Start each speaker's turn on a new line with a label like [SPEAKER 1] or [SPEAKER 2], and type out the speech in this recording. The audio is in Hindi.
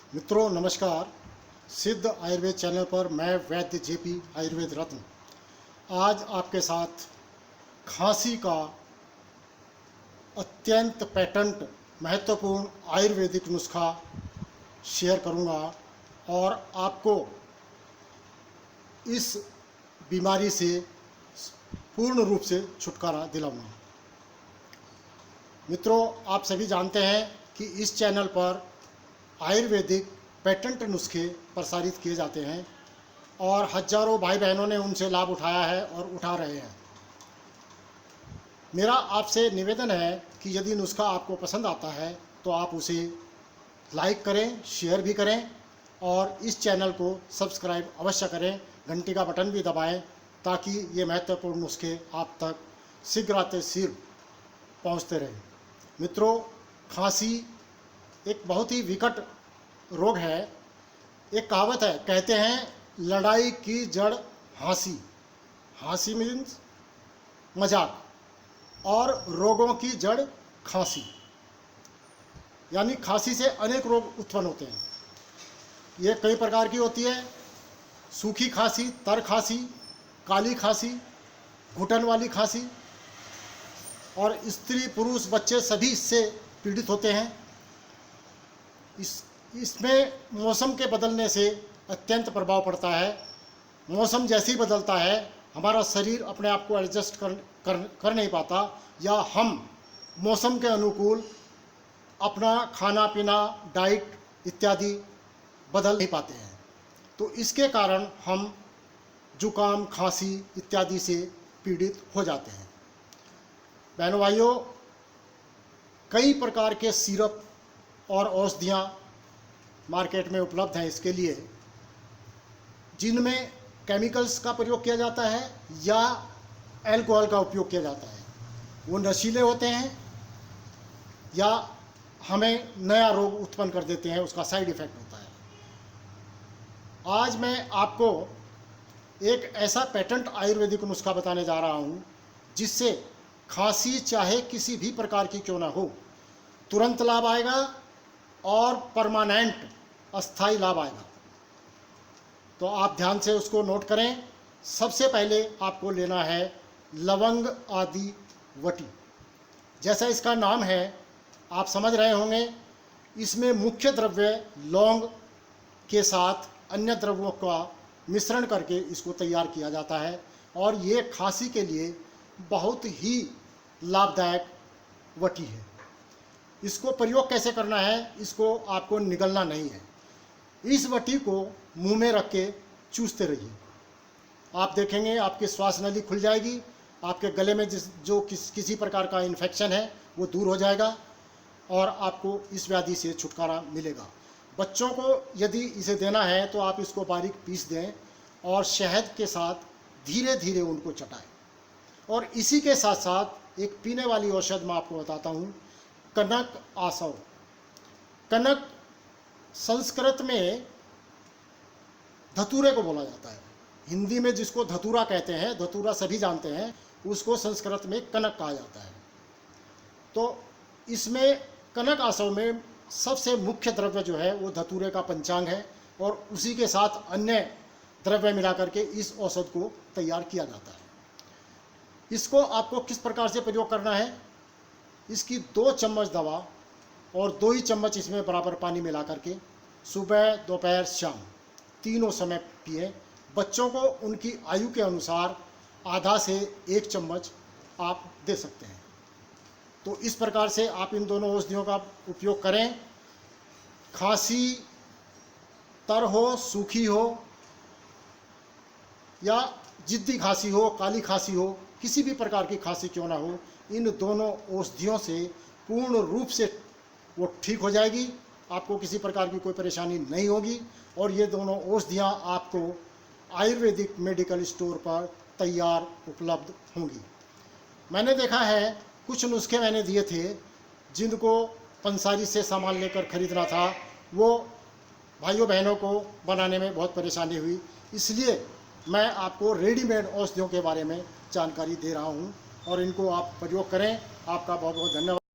[SPEAKER 1] मित्रों नमस्कार। सिद्ध आयुर्वेद चैनल पर मैं वैद्य जेपी आयुर्वेद रत्न आज आपके साथ खांसी का अत्यंत पेटेंट महत्वपूर्ण आयुर्वेदिक नुस्खा शेयर करूंगा और आपको इस बीमारी से पूर्ण रूप से छुटकारा दिलाऊंगा। मित्रों, आप सभी जानते हैं कि इस चैनल पर आयुर्वेदिक पेटेंट नुस्खे प्रसारित किए जाते हैं और हजारों भाई बहनों ने उनसे लाभ उठाया है और उठा रहे हैं। मेरा आपसे निवेदन है कि यदि नुस्खा आपको पसंद आता है तो आप उसे लाइक करें, शेयर भी करें और इस चैनल को सब्सक्राइब अवश्य करें, घंटी का बटन भी दबाएं ताकि ये महत्वपूर्ण नुस्खे आप तक शीघ्रातिशीघ्र पहुंचते रहें। मित्रों, खांसी एक बहुत ही विकट रोग है। एक कहावत है, कहते हैं लड़ाई की जड़ हंसी। हंसी मीन्स मजाक और रोगों की जड़ खांसी, यानी खांसी से अनेक रोग उत्पन्न होते हैं। ये कई प्रकार की होती है, सूखी खांसी, तर खांसी, काली खांसी, घुटन वाली खांसी, और स्त्री पुरुष बच्चे सभी इससे पीड़ित होते हैं। इसमें मौसम के बदलने से अत्यंत प्रभाव पड़ता है। मौसम जैसे ही बदलता है हमारा शरीर अपने आप को एडजस्ट कर नहीं पाता, या हम मौसम के अनुकूल अपना खाना पीना, डाइट इत्यादि बदल नहीं पाते हैं। तो इसके कारण हम जुकाम, खांसी इत्यादि से पीड़ित हो जाते हैं। बहनों भाइयों, कई प्रकार के सिरप और औषधियाँ मार्केट में उपलब्ध हैं इसके लिए, जिनमें केमिकल्स का प्रयोग किया जाता है या अल्कोहल का उपयोग किया जाता है। वो नशीले होते हैं या हमें नया रोग उत्पन्न कर देते हैं, उसका साइड इफ़ेक्ट होता है। आज मैं आपको एक ऐसा पेटेंट आयुर्वेदिक नुस्खा बताने जा रहा हूँ जिससे खांसी चाहे किसी भी प्रकार की क्यों ना हो, तुरंत लाभ आएगा और परमानेंट अस्थाई लाभ आएगा। तो आप ध्यान से उसको नोट करें। सबसे पहले आपको लेना है लवंग आदि वटी। जैसा इसका नाम है आप समझ रहे होंगे, इसमें मुख्य द्रव्य लौंग के साथ अन्य द्रव्यों का मिश्रण करके इसको तैयार किया जाता है और ये खांसी के लिए बहुत ही लाभदायक वटी है। इसको प्रयोग कैसे करना है, इसको आपको निगलना नहीं है। इस वटी को मुंह में रख के चूसते रहिए। आप देखेंगे आपकी श्वास नली खुल जाएगी, आपके गले में किसी प्रकार का इन्फेक्शन है वो दूर हो जाएगा और आपको इस व्याधि से छुटकारा मिलेगा। बच्चों को यदि इसे देना है तो आप इसको बारीक पीस दें और शहद के साथ धीरे धीरे उनको चटाएं। और इसी के साथ साथ एक पीने वाली औषध मैं आपको बताता हूँ, कनक आसव। कनक संस्कृत में धतूरे को बोला जाता है। हिंदी में जिसको धतूरा कहते हैं, धतूरा सभी जानते हैं, उसको संस्कृत में कनक कहा जाता है। तो इसमें कनक आसव में सबसे मुख्य द्रव्य जो है वो धतूरे का पंचांग है और उसी के साथ अन्य द्रव्य मिलाकर के इस औषध को तैयार किया जाता है। इसको आपको किस प्रकार से प्रयोग करना है, इसकी 2 चम्मच दवा और 2 ही चम्मच इसमें बराबर पानी मिला करके सुबह, दोपहर, शाम तीनों समय पिए। बच्चों को उनकी आयु के अनुसार आधा से 1 चम्मच आप दे सकते हैं। तो इस प्रकार से आप इन दोनों औषधियों का उपयोग करें। खांसी तर हो, सूखी हो या जिद्दी खांसी हो, काली खांसी हो, किसी भी प्रकार की खांसी क्यों ना हो, इन दोनों औषधियों से पूर्ण रूप से वो ठीक हो जाएगी। आपको किसी प्रकार की कोई परेशानी नहीं होगी और ये दोनों औषधियाँ आपको आयुर्वेदिक मेडिकल स्टोर पर तैयार उपलब्ध होंगी। मैंने देखा है कुछ नुस्खे मैंने दिए थे जिनको पंसारी से सामान लेकर खरीदना था, वो भाइयों बहनों को बनाने में बहुत परेशानी हुई। इसलिए मैं आपको रेडीमेड औषधियों के बारे में जानकारी दे रहा हूँ और इनको आप प्रयोग करें। आपका बहुत बहुत धन्यवाद।